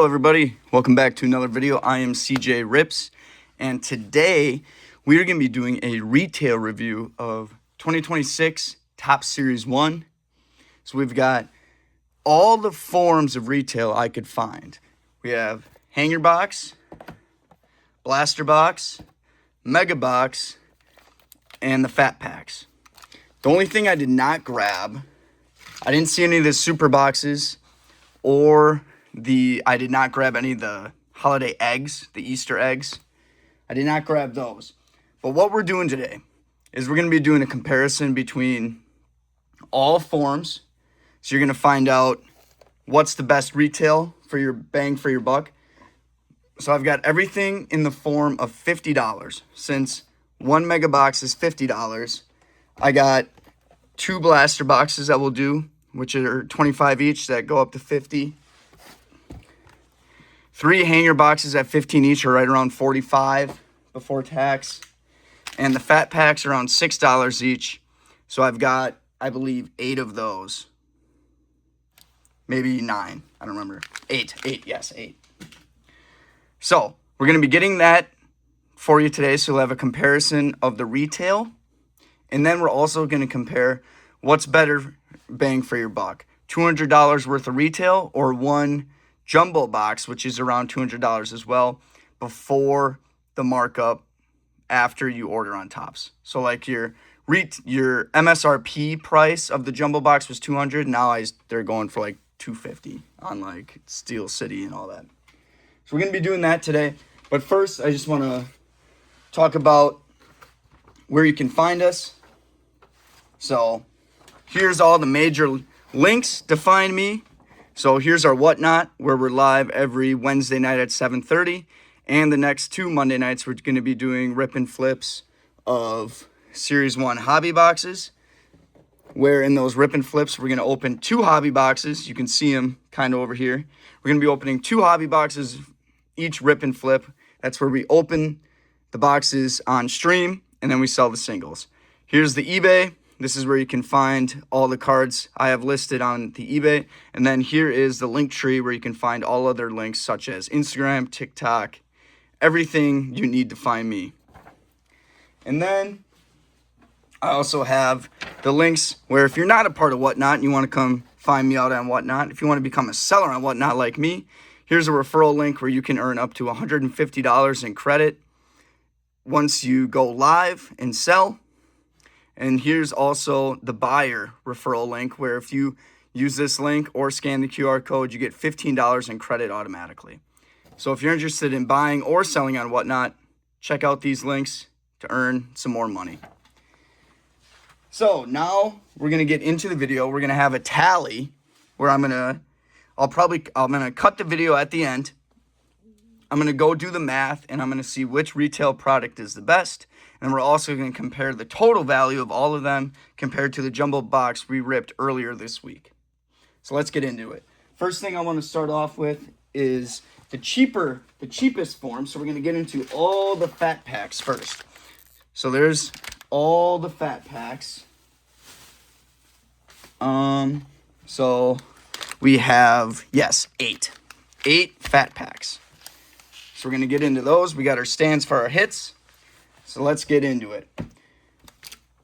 Hello everybody, welcome back to another video. I am CJ Rips, and today we are going to be doing a retail review of 2026 Topps Series 1. So we've got all the forms of retail I could find. We have hanger box, blaster box, mega box, and the fat packs. The only thing I did not grab, I didn't see any of the super boxes, or I did not grab any of the holiday eggs, the Easter eggs. I did not grab those. But what we're doing today is we're going to be doing a comparison between all forms. So you're going to find out what's the best retail for your bang for your buck. So I've got everything in the form of $50. Since one mega box is $50, I got two blaster boxes that we'll do, which are $25 each, that go up to $50. Three hanger boxes at $15 each, are right around $45 before tax. And the fat packs are around $6 each. So I've got, I believe, 8 of those. Maybe 9. I don't remember. 8. Yes, 8. So we're going to be getting that for you today. So we'll have a comparison of the retail. And then we're also going to compare what's better bang for your buck. $200 worth of retail, or one jumbo box, which is around $200 as well, before the markup after you order on Topps. So like your MSRP price of the jumbo box was $200. Now they're going for like $250 on like Steel City and all that. So we're going to be doing that today. But first, I just want to talk about where you can find us. So here's all the major links to find me. So here's our Whatnot, where we're live every Wednesday night at 7:30. And the next 2 Monday nights, we're going to be doing rip and flips of Series 1 hobby boxes, where in those rip and flips, we're going to open 2 hobby boxes. You can see them kind of over here. We're going to be opening 2 hobby boxes each rip and flip. That's where we open the boxes on stream, and then we sell the singles. Here's the eBay. This is where you can find all the cards I have listed on the eBay. And then here is the link tree, where you can find all other links such as Instagram, TikTok, everything you need to find me. And then I also have the links where if you're not a part of Whatnot and you want to come find me out on Whatnot, if you want to become a seller on Whatnot like me, here's a referral link where you can earn up to $150 in credit once you go live and sell. And here's also the buyer referral link, where if you use this link or scan the QR code, you get $15 in credit automatically. So if you're interested in buying or selling on Whatnot, check out these links to earn some more money. So now we're going to get into the video. We're going to have a tally where I'm going to cut the video at the end. I'm going to go do the math, and I'm going to see which retail product is the best. And we're also going to compare the total value of all of them compared to the jumbo box we ripped earlier this week. So let's get into it. First thing I want to start off with is the cheapest form. So we're going to get into all the fat packs first. So there's all the fat packs. So we have, 8 fat packs. So we're going to get into those. We got our stands for our hits. So let's get into it.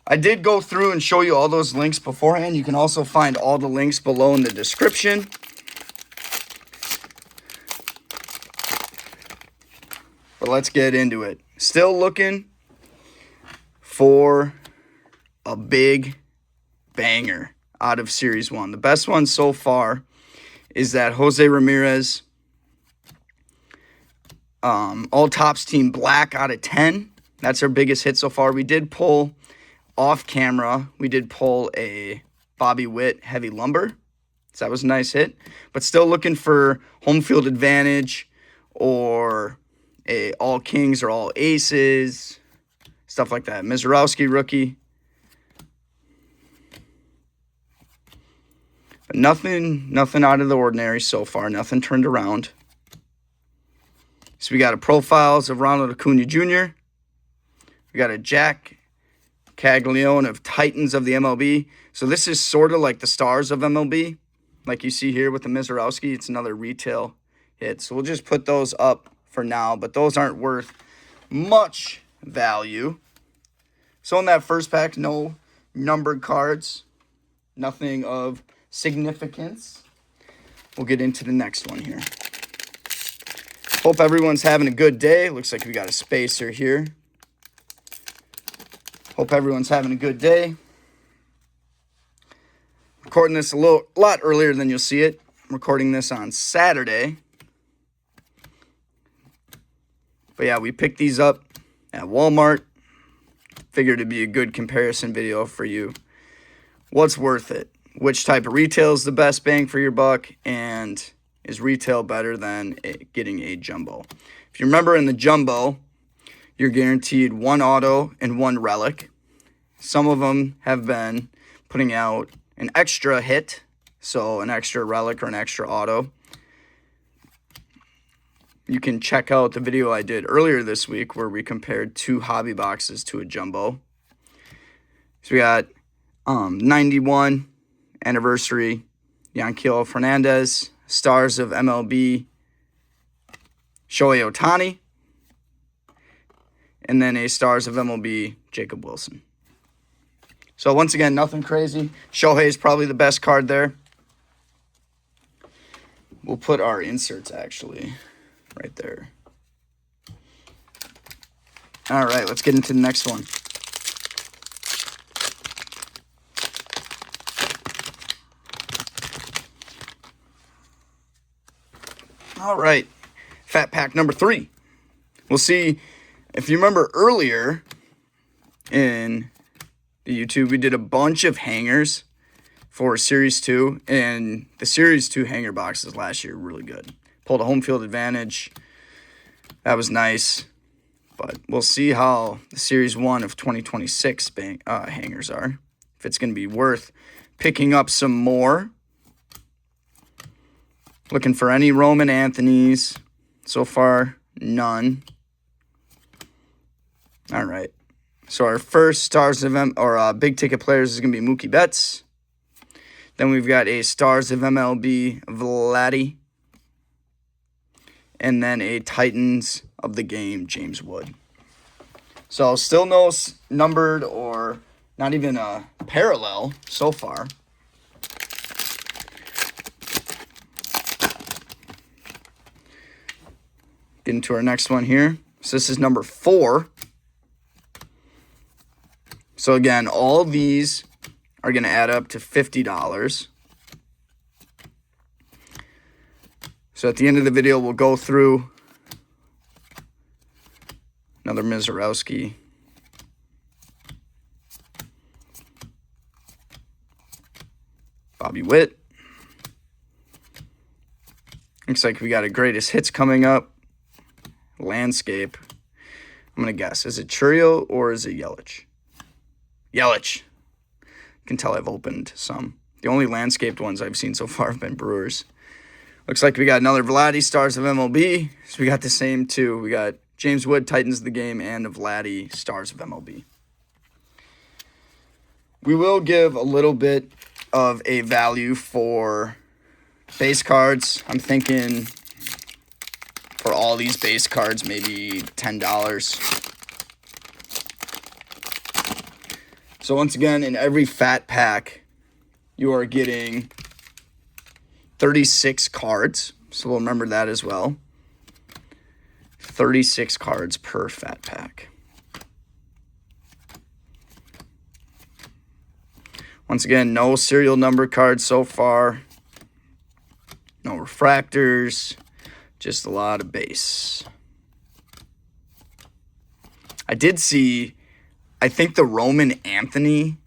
I did go through and show you all those links beforehand. You can also find all the links below in the description. But let's get into it. Still looking for a big banger out of Series 1. The best one so far is that Jose Ramirez All Topps Team Black out of 10. That's our biggest hit so far. We did pull off camera. We did pull a Bobby Witt Heavy Lumber. So that was a nice hit. But still looking for home field advantage, or a all kings or all aces, stuff like that. Mizorowski rookie. But nothing out of the ordinary so far. Nothing turned around. So we got a profiles of Ronald Acuna Jr. We got a Jack Caglione of Titans of the MLB. So this is sort of like the stars of MLB. Like you see here with the Mizorowski, it's another retail hits. So we'll just put those up for now, but those aren't worth much value. So in that first pack, no numbered cards, nothing of significance. We'll get into the next one here. Hope everyone's having a good day. Looks like we got a spacer here. Hope everyone's having a good day. Recording this a lot earlier than you'll see it. I'm recording this on Saturday. But yeah, we picked these up at Walmart. Figured it'd be a good comparison video for you. What's worth it? Which type of retail is the best bang for your buck? And is retail better than getting a jumbo? If you remember, in the jumbo, you're guaranteed one auto and one relic. Some of them have been putting out an extra hit, so an extra relic or an extra auto. You can check out the video I did earlier this week where we compared 2 hobby boxes to a jumbo. So we got 91 anniversary Yanquiel Fernandez, Stars of MLB Shohei Ohtani, and then a Stars of MLB Jacob Wilson. So once again, nothing crazy. Shohei is probably the best card there. We'll put our inserts actually right there. All right, let's get into the next one. All right, fat pack number 3. We'll see, if you remember earlier in the YouTube, we did a bunch of hangers for Series 2, and the Series 2 hanger boxes last year were really good. Pulled a home field advantage. That was nice. But we'll see how the Series 1 of 2026 hangers are. If it's going to be worth picking up some more. Looking for any Roman Anthony's. So far, none. All right. So our first Stars of big ticket players is going to be Mookie Betts. Then we've got a Stars of MLB Vladdy. And then a Titans of the Game James Wood. So still no numbered or not even a parallel so far. Get into our next one here. So this is number 4. So again, all of these are going to add up to $50. So at the end of the video, we'll go through another Mizorowski. Bobby Witt. Looks like we got a greatest hits coming up. Landscape. I'm going to guess. Is it Churio or is it Yelich? Yelich. You can tell I've opened some. The only landscaped ones I've seen so far have been Brewers. Looks like we got another Vladdy, Stars of MLB. So we got the same 2. We got James Wood, Titans of the Game, and a Vladdy, Stars of MLB. We will give a little bit of a value for base cards. I'm thinking for all these base cards, maybe $10. So once again, in every fat pack, you are getting 36 cards. So we'll remember that as well. 36 cards per fat pack. Once again, no serial number cards so far. No refractors. Just a lot of base. I did see, I think the Roman Anthony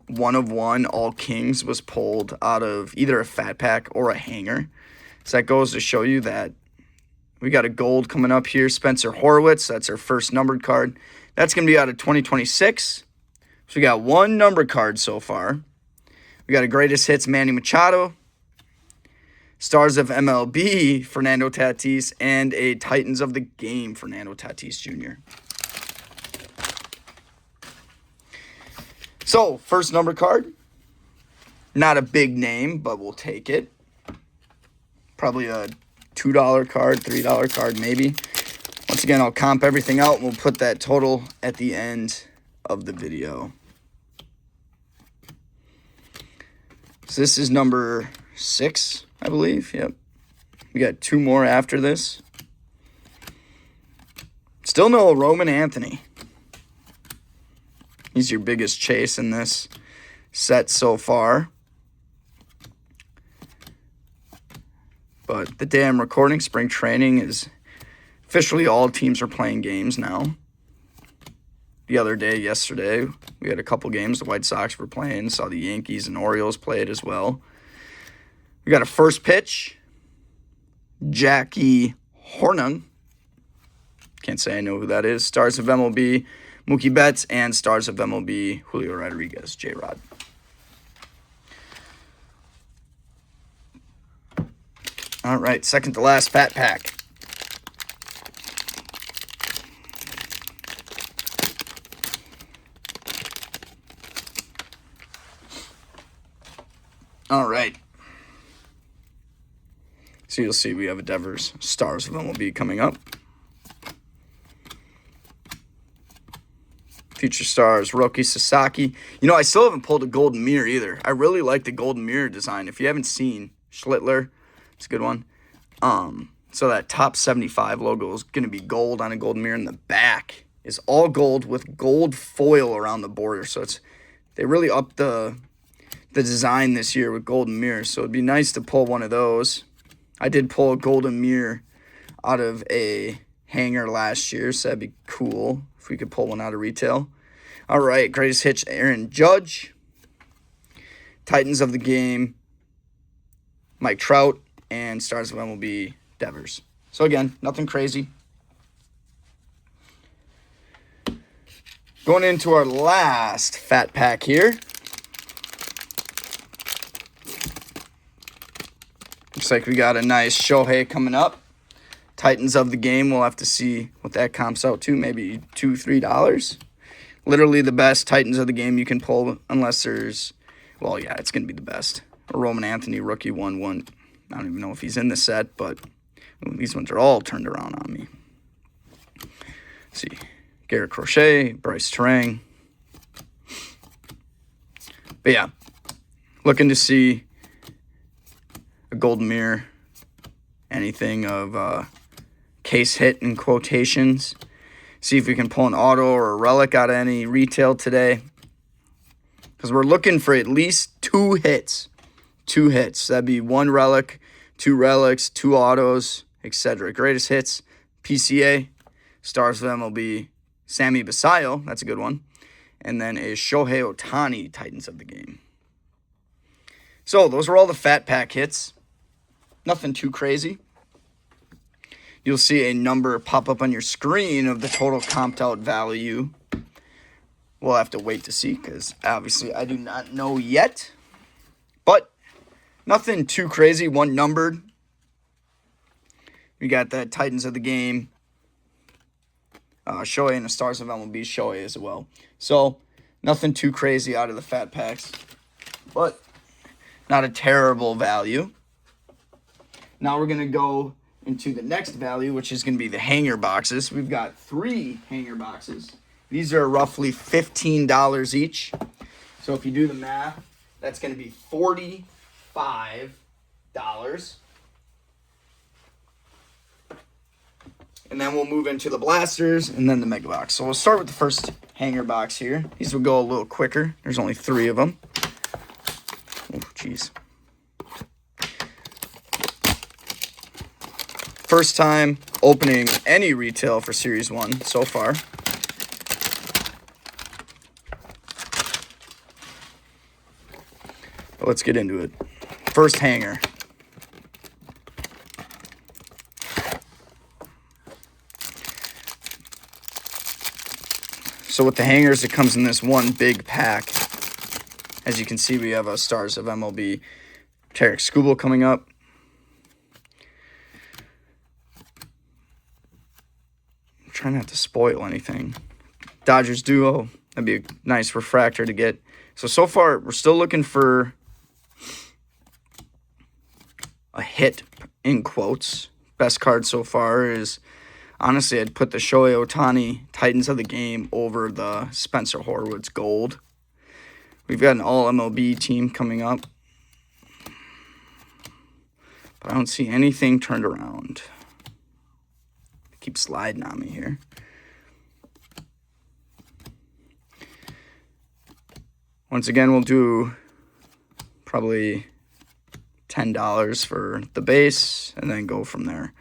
1/1 All Kings was pulled out of either a fat pack or a hanger. So that goes to show you that we got a gold coming up here. Spencer Horwitz, that's our first numbered card. That's going to be out of 2026. So we got 1 numbered card so far. We got a greatest hits Manny Machado. Stars of MLB Fernando Tatis. And a Titans of the Game Fernando Tatis Jr. So, first number card. Not a big name, but we'll take it. Probably a $2 card, $3 card maybe. Once again, I'll comp everything out and we'll put that total at the end of the video. So this is number 6, I believe. Yep. We got 2 more after this. Still no Roman Anthony. He's your biggest chase in this set so far. But the day I'm recording, spring training is officially all teams are playing games now. The other day, yesterday, we had a couple games. The White Sox were playing. Saw the Yankees and Orioles played as well. We got a first pitch. Jackie Hornung. Can't say I know who that is. Stars of MLB, Mookie Betts, and stars of MLB, Julio Rodriguez, J-Rod. All right, second to last fat pack. All right. So you'll see we have a Devers Stars of MLB coming up. Future Stars, Roki Sasaki. You know, I still haven't pulled a golden mirror either. I really like the golden mirror design. If you haven't seen Schlittler, it's a good one. So that top 75 logo is going to be gold on a golden mirror, and the back is all gold with gold foil around the border. So they really upped the design this year with golden mirrors. So it'd be nice to pull one of those. I did pull a golden mirror out of a hanger last year, so that'd be cool if we could pull one out of retail. All right, greatest hits, Aaron Judge. Titans of the game, Mike Trout, and stars of MLB, Devers. So again, nothing crazy. Going into our last fat pack here. Looks like we got a nice Shohei coming up. Titans of the game, we'll have to see what that comps out to. Maybe $2, $3. Literally the best Titans of the game you can pull unless there's, well, yeah, it's going to be the best. A Roman Anthony rookie 1-1. I don't even know if he's in the set, but these ones are all turned around on me. Let's see. Garrett Crochet, Bryce Terang. But yeah, looking to see a golden mirror, anything of case hit in quotations. See if we can pull an auto or a relic out of any retail today. Because we're looking for at least 2 hits. 2 hits. That'd be 1 relic, 2 relics, 2 autos, etc. Greatest hits, PCA, stars of MLB, Sammy Basayo. That's a good one. And then a Shohei Ohtani, Titans of the game. So those are all the fat pack hits. Nothing too crazy. You'll see a number pop up on your screen of the total comped out value. We'll have to wait to see because obviously I do not know yet. But nothing too crazy. 1 numbered. We got the Titans of the game. Shohei and the stars of MLB Shohei as well. So nothing too crazy out of the fat packs. But not a terrible value. Now we're going to go into the next value, which is going to be the hanger boxes. We've got 3 hanger boxes. These are roughly $15 each. So if you do the math, that's going to be $45. And then we'll move into the blasters and then the mega box. So we'll start with the first hanger box here. These will go a little quicker. There's only 3 of them. Oh, jeez. First time opening any retail for Series 1 so far. But let's get into it. First hanger. So with the hangers, it comes in this one big pack. As you can see, we have a Stars of MLB Tarek Skubal coming up. Try not to spoil anything. Dodgers duo. That'd be a nice refractor to get. So far, we're still looking for a hit, in quotes, best card so far is, honestly, I'd put the Shohei Ohtani Titans of the Game over the Spencer Horwitz Gold. We've got an all-MLB team coming up. But I don't see anything turned around. Keep sliding on me here. Once again, we'll do probably $10 for the base and then go from there.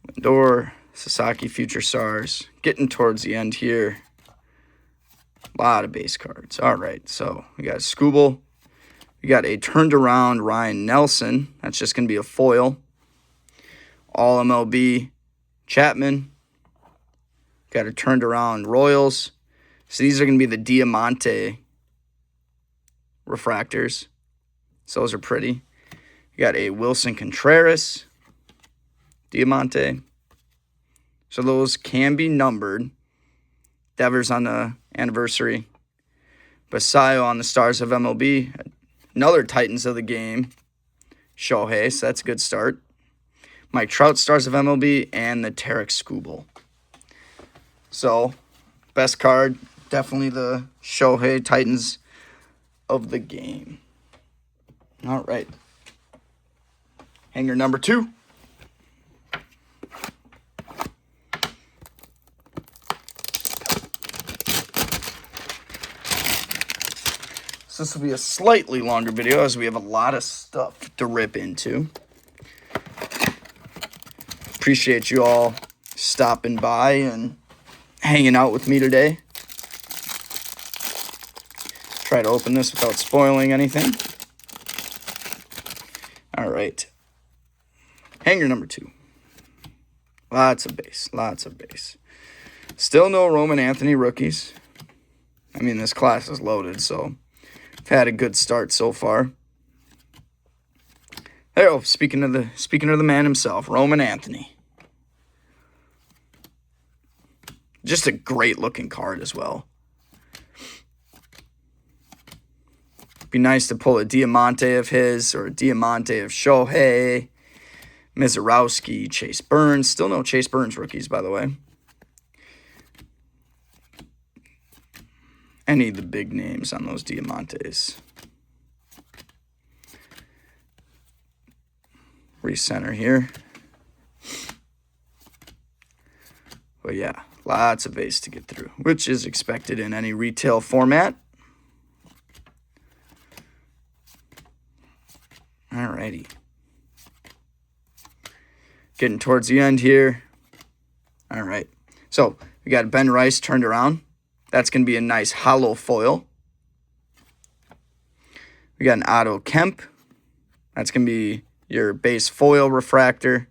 Lindor, Sasaki, Future Stars. Getting towards the end here. A lot of base cards. All right, so we got Skubal. We got a turned around Ryan Nelson. That's just going to be a foil. All MLB Chapman. Got a turned around Royals. So these are going to be the Diamante refractors. So those are pretty. You got a Wilson Contreras Diamante. So those can be numbered. Devers on the anniversary. Basayo on the Stars of MLB. Another Titans of the Game. Shohei, so that's a good start. Mike Trout, Stars of MLB, and the Tarek Skubal. So, best card, definitely the Shohei Titans of the Game. All right. Hanger number 2. So this will be a slightly longer video as we have a lot of stuff to rip into. Appreciate you all stopping by and hanging out with me today. Try to open this without spoiling anything. All right. Hanger number 2. Lots of base, lots of base. Still no Roman Anthony rookies. I mean, this class is loaded, so I've had a good start so far. There, oh, speaking of the man himself, Roman Anthony. Just a great looking card as well. Be nice to pull a Diamante of his or a Diamante of Shohei, Mizorowski, Chase Burns. Still no Chase Burns rookies, by the way. Any of the big names on those Diamantes. Recenter here. But yeah, lots of base to get through, which is expected in any retail format. Alrighty. Getting towards the end here. All right. So we got Ben Rice turned around. That's going to be a nice hollow foil. We got an Otto Kemp. That's going to be your base foil refractor.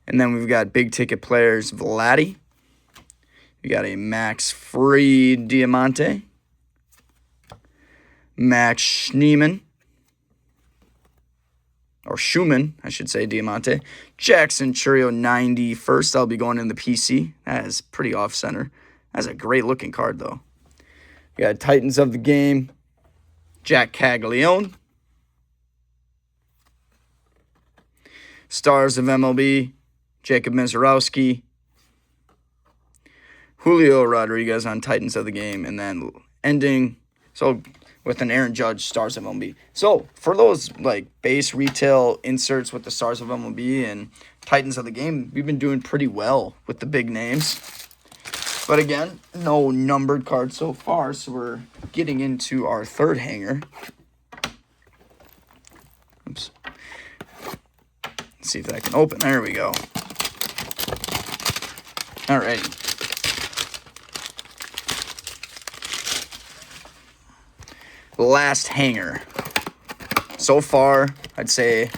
And then we've got big ticket players, Vladdy. We got a Max Fried Diamante. Max Schneemann. Or Schumann, I should say, Diamante. Jackson Chourio 91st. I'll be going in the PC. That is pretty off-center. That's a great-looking card, though. We got Titans of the Game. Jack Caglione. Stars of MLB. Jacob Mizorowski. Julio Rodriguez on Titans of the Game. And then ending, so with an Aaron Judge, Stars of MLB. So for those like base retail inserts with the Stars of MLB and Titans of the Game, we've been doing pretty well with the big names. But again, no numbered cards so far, so we're getting into our third hanger. Oops. Let's see if that can open. There we go. All right. Last hanger. So far, I'd say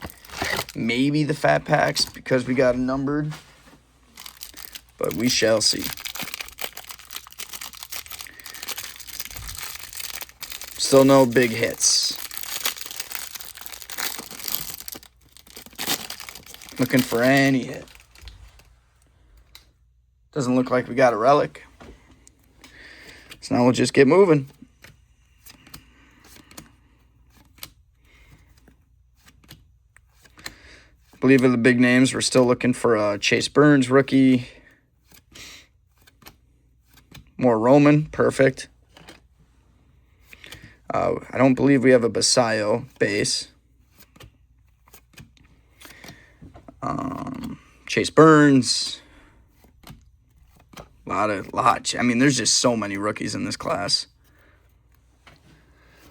maybe the fat packs because we got numbered, but we shall see. Still no big hits. Looking for any hit. Doesn't look like we got a relic. So now we'll just get moving. believe of the big names, we're still looking for a Chase Burns rookie. More Roman, perfect. I don't believe we have a Basayo base. Chase Burns. I mean, there's just so many rookies in this class.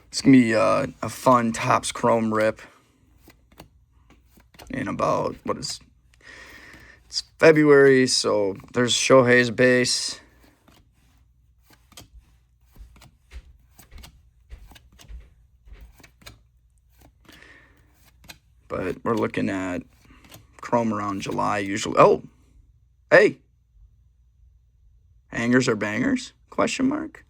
It's going to be a fun Topps Chrome rip in about, it's February, so there's Shohei's base. But we're looking at Chrome around July usually. Oh, hey. Hangers are bangers? Question mark.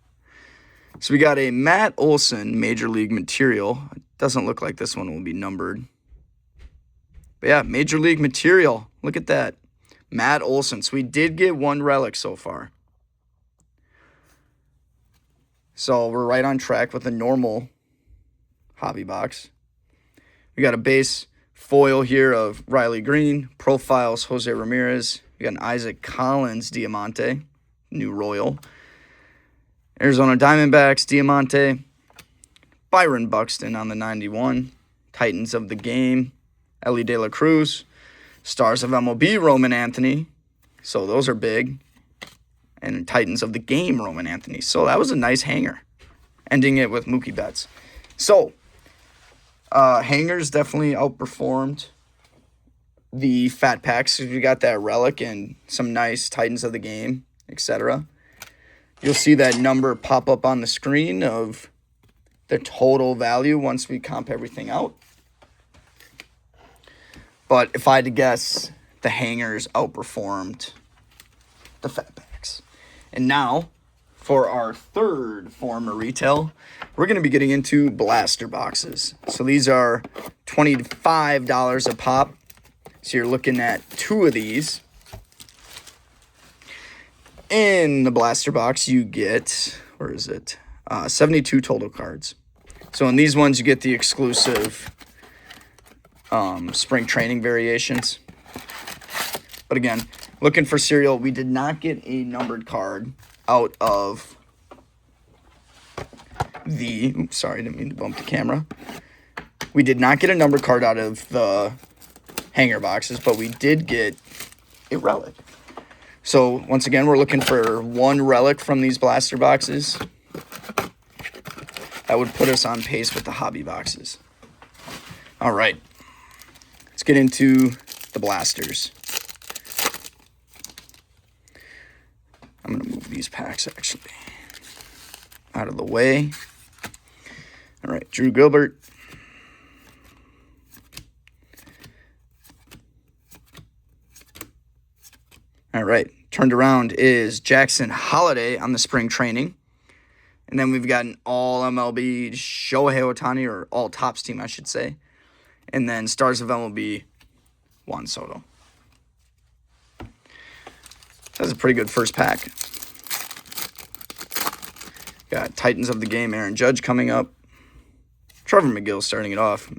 So we got a Matt Olson Major League Material. It doesn't look like this one will be numbered. But yeah, Major League Material. Look at that. Matt Olson. So we did get one relic so far. So we're right on track with a normal hobby box. We got a base foil here of Riley Green. Profiles, Jose Ramirez. We got an Isaac Collins Diamante. New Royal. Arizona Diamondbacks, Diamante. Byron Buxton on the 91. Titans of the Game, Ellie De La Cruz. Stars of MLB, Roman Anthony. So those are big. And Titans of the Game, Roman Anthony. So that was a nice hanger. Ending it with Mookie Betts. So, hangers definitely outperformed the fat packs. We got that relic and some nice Titans of the Game, etc. You'll see that number pop up on the screen of the total value once we comp everything out. But if I had to guess, the hangers outperformed the fat packs. And now, for our third form of retail, we're going to be getting into blaster boxes. So these are $25 a pop. So you're looking at two of these. In the blaster box, you get, 72 total cards. So in these ones, you get the exclusive spring training variations. But again, looking for serial, we did not get a numbered card out of the, oops, sorry, didn't mean to bump the camera. We did not get a numbered card out of the hanger boxes, but we did get a relic. So once again, we're looking for one relic from these blaster boxes. That would put us on pace with the hobby boxes. All right, let's get into the blasters. I'm going to move these packs, actually, out of the way. All right, Drew Gilbert. All right, turned around is Jackson Holiday on the spring training. And then we've got an all MLB Shohei Ohtani, or all Topps team, I should say. And then Stars of MLB Juan Soto. That's a pretty good first pack. Got Titans of the Game, Aaron Judge coming up. Trevor McGill starting it off.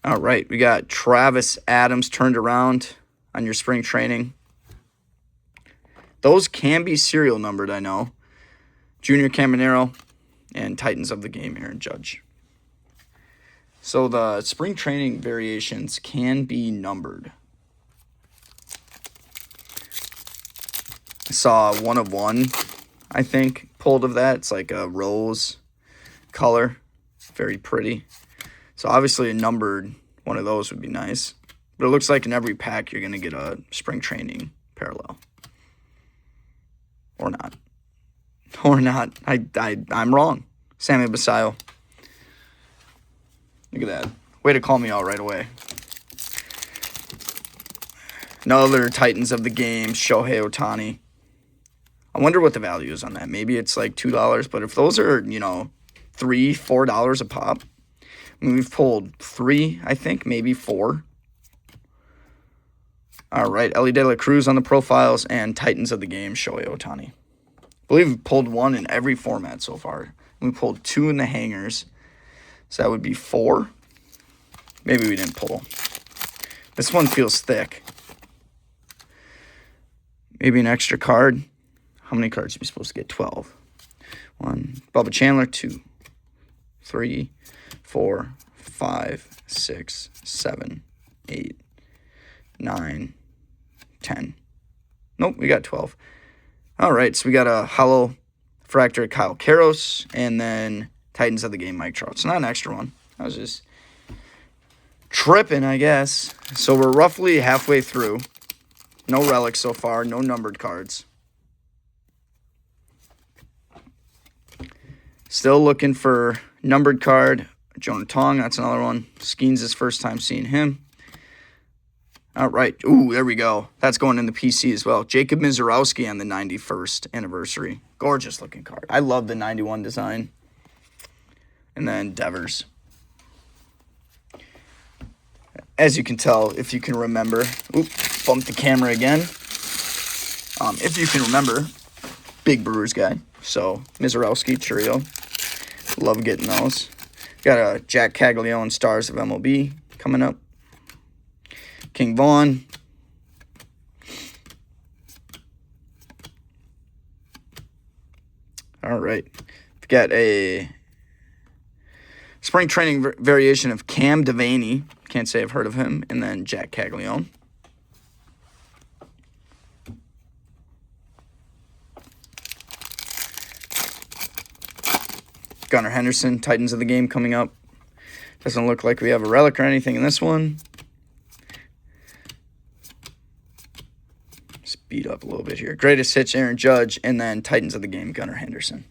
All right, we got Travis Adams turned around on your spring training. Those can be serial numbered, I know. Junior Caminero and Titans of the Game, Aaron Judge. So the spring training variations can be numbered. I saw 1 of 1, I think, pulled of that. It's like a rose color. Very pretty. So obviously a numbered one of those would be nice. But it looks like in every pack you're going to get a spring training parallel. Or not. Or not. I'm wrong. Sammy Basayo. Look at that. Way to call me out right away. Another Titans of the Game, Shohei Ohtani. I wonder what the value is on that. Maybe it's like $2, but if those are, $3, $4 a pop, I mean, we've pulled 3, I think, maybe 4. All right, Ellie De La Cruz on the profiles, and Titans of the Game, Shohei Ohtani. I believe we've pulled 1 in every format so far. We pulled 2 in the hangers. So that would be 4. Maybe we didn't pull. This one feels thick. Maybe an extra card. How many cards are we supposed to get? 12. 1. Bubba Chandler. 2, 3, 4, 5, 6, 7, 8, 9, 10. Nope, we got 12. All right, so we got a hollow fractor Kyle Karros, and then Titans of the Game Mike Trout. It's not an extra one. I was just tripping, I guess. So we're roughly halfway through. No relics so far, no numbered cards. Still looking for numbered card. Jonah Tong, that's another one. Skeens' first time seeing him. All right. Ooh, there we go. That's going in the PC as well. Jacob Mizorowski on the 91st anniversary. Gorgeous looking card. I love the 91 design. And then Devers. As you can tell, if you can remember. Oop, bumped the camera again. If you can remember, big Brewers guy. So, Mizorowski, Churio. Love getting those. Got a Jack Caglione Stars of MLB coming up. King Vaughn. All right. We've got a spring training variation of Cam Devaney. Can't say I've heard of him. And then Jack Caglione. Gunnar Henderson, Titans of the Game coming up. Doesn't look like we have a relic or anything in this one. Speed up a little bit here. Greatest hits, Aaron Judge, and then Titans of the Game, Gunnar Henderson.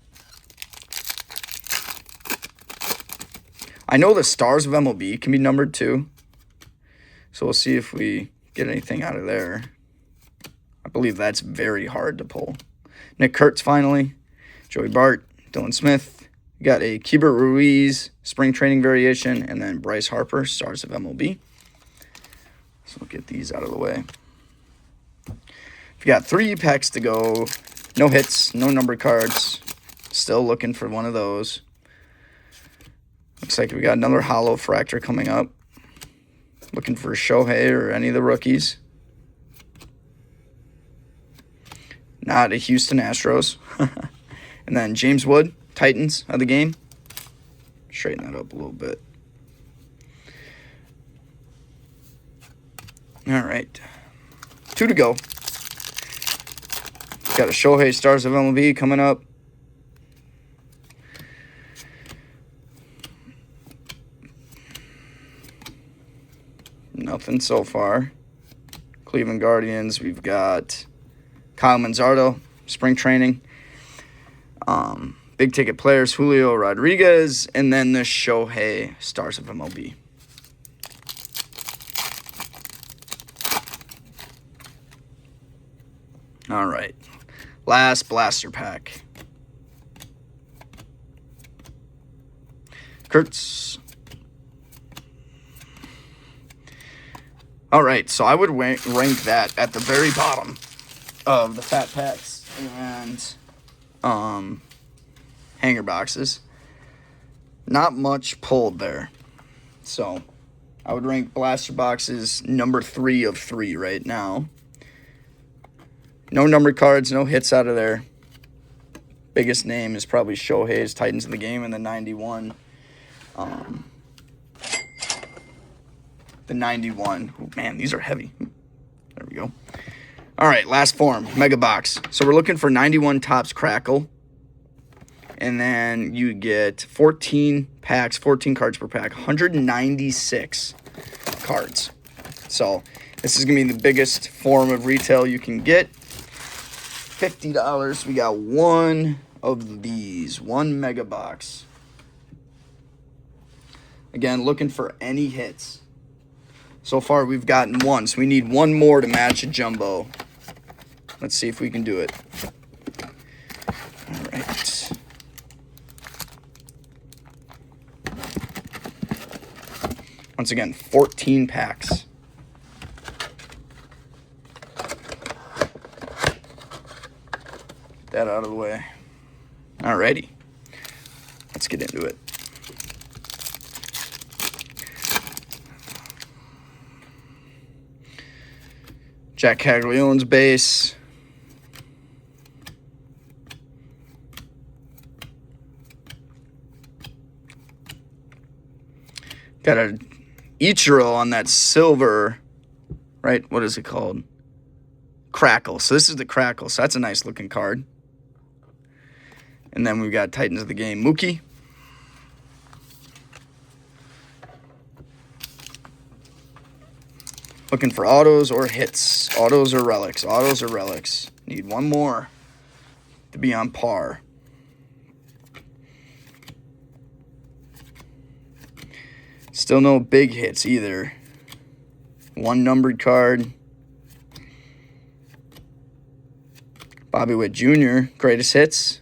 I know the Stars of MLB can be numbered too. So we'll see if we get anything out of there. I believe that's very hard to pull. Nick Kurtz finally. Joey Bart, Dylan Smith. We got a Keibert Ruiz spring training variation, and then Bryce Harper, Stars of MLB. So we'll get these out of the way. We've got 3 packs to go. No hits, no numbered cards. Still looking for one of those. Looks like we got another hollow fractor coming up. Looking for Shohei or any of the rookies. Not a Houston Astros. And then James Wood, Titans of the Game. Straighten that up a little bit. All right. 2 to go. Got a Shohei Stars of MLB coming up. Nothing so far. Cleveland Guardians, we've got Kyle Manzardo, spring training. Big ticket players, Julio Rodriguez, and then the Shohei Stars of MLB. All right. Last blaster pack. Kurtz. All right, so I would rank that at the very bottom of the fat packs and hanger boxes. Not much pulled there. So I would rank blaster boxes number 3 of 3 right now. No numbered cards, no hits out of there. Biggest name is probably Shohei's Titans of the Game in the 91. The 91. Ooh, man, these are heavy. There we go. All right, last form, mega box. So we're looking for 91 Topps Crackle. And then you get 14 packs, 14 cards per pack, 196 cards. So this is going to be the biggest form of retail you can get. $50. We got one of these, one mega box. Again, looking for any hits. So far, we've gotten one, so we need one more to match a jumbo. Let's see if we can do it. All right. Once again, 14 packs. Get that out of the way. Alrighty. get into it. Jack Caglianone's base. Got a Ichiro on that silver, right? What is it called? Crackle. So this is the Crackle. So that's a nice looking card. And then we've got Titans of the Game, Mookie. Looking for autos or hits. Autos or relics. Autos or relics. Need one more to be on par. Still no big hits either. One numbered card. Bobby Witt Jr., greatest hits.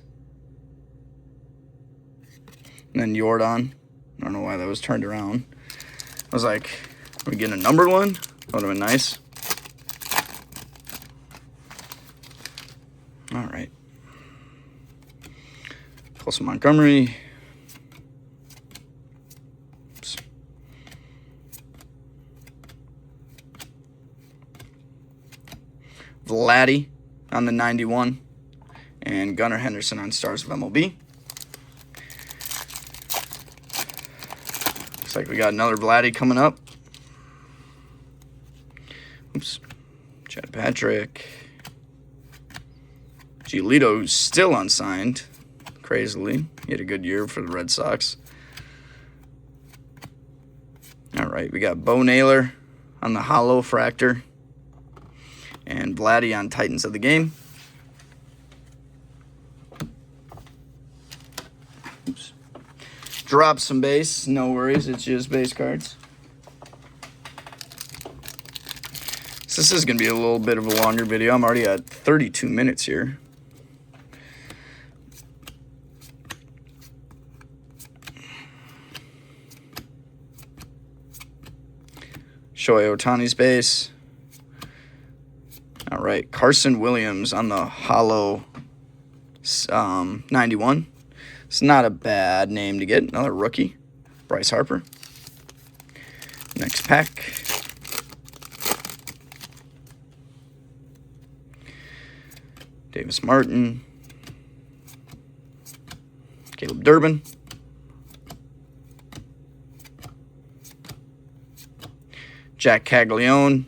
And then Jordan. I don't know why that was turned around. I was like, are we getting a numbered one? That would have been nice. All right. Colson Montgomery. Oops. Vladdy on the 91. And Gunnar Henderson on Stars of MLB. Looks like we got another Vladdy coming up. Oops. Chad Patrick. Giolito's still unsigned, crazily. He had a good year for the Red Sox. All right, we got Bo Naylor on the Hollow Fractor. And Vladdy on Titans of the Game. Oops. Drop some base. No worries, it's just base cards. So this is going to be a little bit of a longer video. I'm already at 32 minutes here. Shohei Ohtani's base. All right, Carson Williams on the Hollow 91. It's not a bad name to get. Another rookie, Bryce Harper. Next pack. Davis Martin. Caleb Durbin. Jack Caglianone.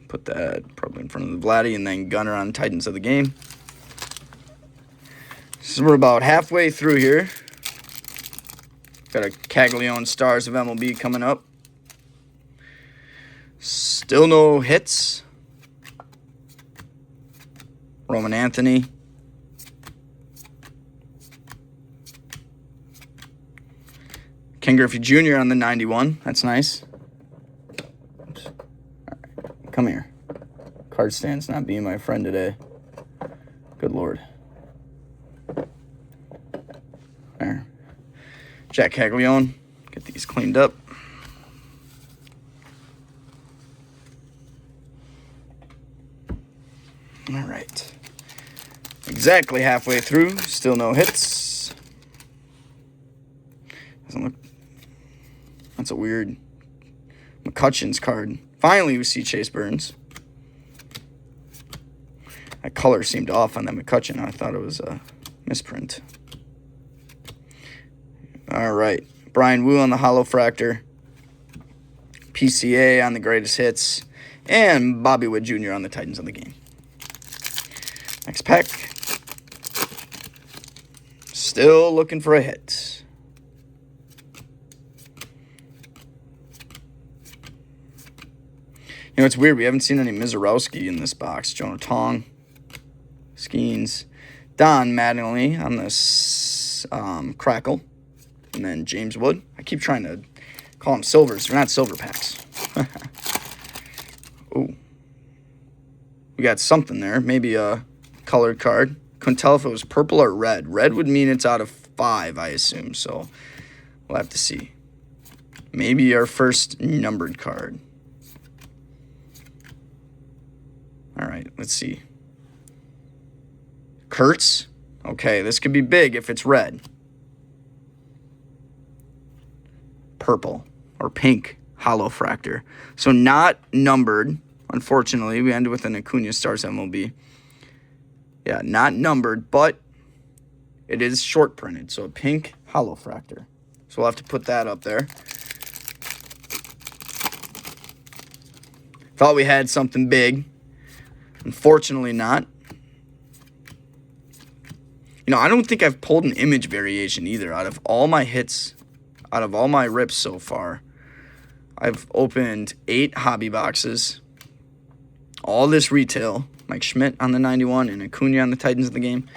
Put that probably in front of the Vladdy, and then Gunnar on Titans of the Game. So we're about halfway through here. Got a Caglianone Stars of MLB coming up. Still no hits. Roman Anthony. Ken Griffey Jr. on the 91. That's nice. Oops. All right. Come here. Card stand's not being my friend today. Good Lord. There. Jack Caglianone. Get these cleaned up. All right. Exactly halfway through. Still no hits. Doesn't look... That's a weird McCutcheon's card. Finally, we see Chase Burns. That color seemed off on that McCutcheon. I thought it was a misprint. All right. Brian Wu on the Hollow Fractor. PCA on the Greatest Hits. And Bobby Witt Jr. on the Titans of the Game. Next pack. Still looking for a hit. You know, it's weird. We haven't seen any Mizorowski in this box. Jonah Tong. Skeens. Don Mattingly on this Crackle. And then James Wood. I keep trying to call them silvers. They're not silver packs. Ooh. We got something there. Maybe a colored card. Couldn't tell if it was purple or red. Red would mean it's out of 5, I assume. So we'll have to see. Maybe our first numbered card. All right, let's see. Kurtz. Okay, this could be big if it's red. Purple or pink holofractor. So not numbered. Unfortunately, we ended with an Acuna Stars MLB. Yeah, not numbered, but it is short printed. So a pink holofractor. So we'll have to put that up there. Thought we had something big. Unfortunately not. You know, I don't think I've pulled an image variation either. Out of all my hits, out of all my rips so far, I've opened 8 hobby boxes. All this retail. Mike Schmidt on the 91 and Acuna on the Titans of the game.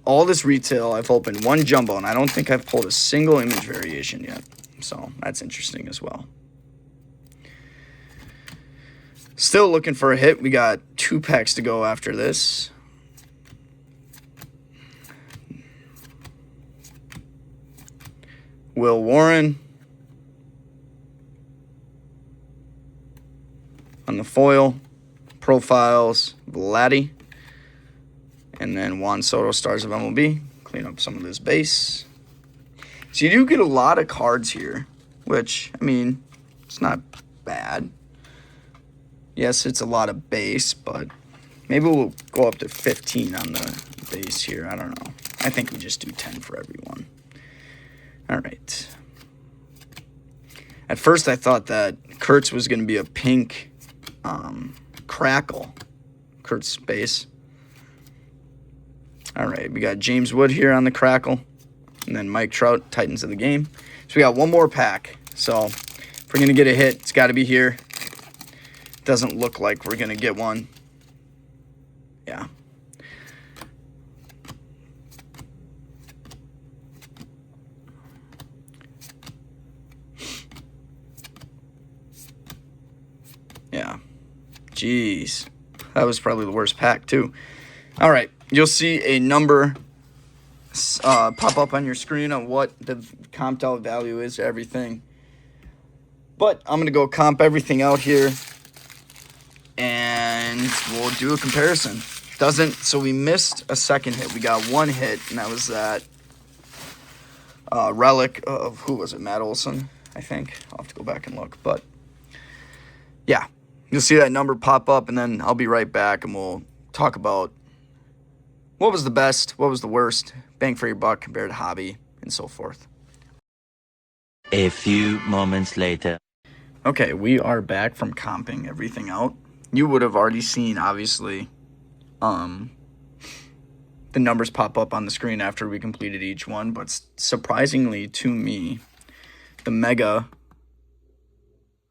All this retail, I've opened 1 jumbo, and I don't think I've pulled a single image variation yet. So that's interesting as well. Still looking for a hit. We got 2 packs to go after this. Will Warren on the foil. Profiles, Vladdy. And then Juan Soto, Stars of MLB. Clean up some of this base. So you do get a lot of cards here, which, I mean, it's not bad. Yes, it's a lot of base, but maybe we'll go up to 15 on the base here. I don't know. I think we just do 10 for everyone. All right. At first, I thought that Kurtz was going to be a pink crackle. Kurtz base. All right, we got James Wood here on the crackle. And then Mike Trout, Titans of the game. So we got 1 more pack. So if we're going to get a hit, it's got to be here. Doesn't look like we're going to get one. Yeah. Yeah. Jeez. That was probably the worst pack, too. All right. You'll see a number pop up on your screen on what the comped out value is, everything. But I'm going to go comp everything out here. And we'll do a comparison. So we missed a second hit. We got 1 hit, and that was that relic of, who was it, Matt Olson, I think. I'll have to go back and look. But, yeah, you'll see that number pop up, and then I'll be right back, and we'll talk about what was the best, what was the worst, bang for your buck compared to hobby, and so forth. A few moments later. Okay, we are back from comping everything out. You would have already seen, obviously, the numbers pop up on the screen after we completed each one. But surprisingly to me, the Mega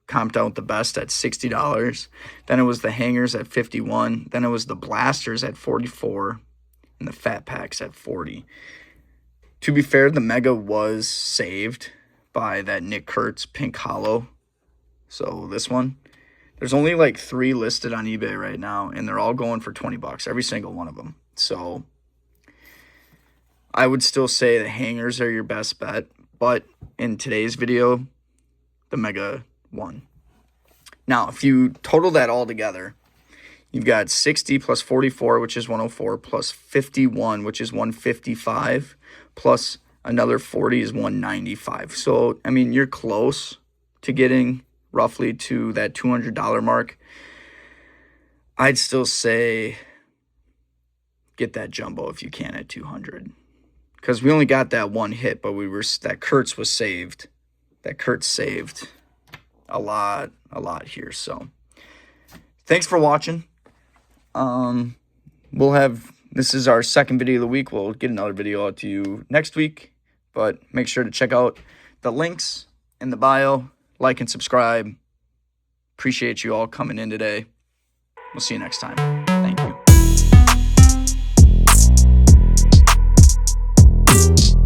comped out the best at $60. Then it was the Hangers at $51. Then it was the Blasters at $44. And the Fat Packs at $40. To be fair, the Mega was saved by that Nick Kurtz Pink Hollow. So this one. There's only like 3 listed on eBay right now, and they're all going for $20, every single one of them. So I would still say the Hangers are your best bet, but in today's video, the Mega won. Now, if you total that all together, you've got 60 plus 44, which is 104, plus 51, which is 155, plus another 40 is 195. So, I mean, you're close to getting roughly to that $200 mark. I'd still say get that jumbo if you can at 200, because we only got that 1 hit, but that Kurtz was saved. That Kurtz saved a lot here. So thanks for watching. This is our second video of the week. We'll get another video out to you next week, but make sure to check out the links in the bio. Like and subscribe. Appreciate you all coming in today. We'll see you next time. Thank you.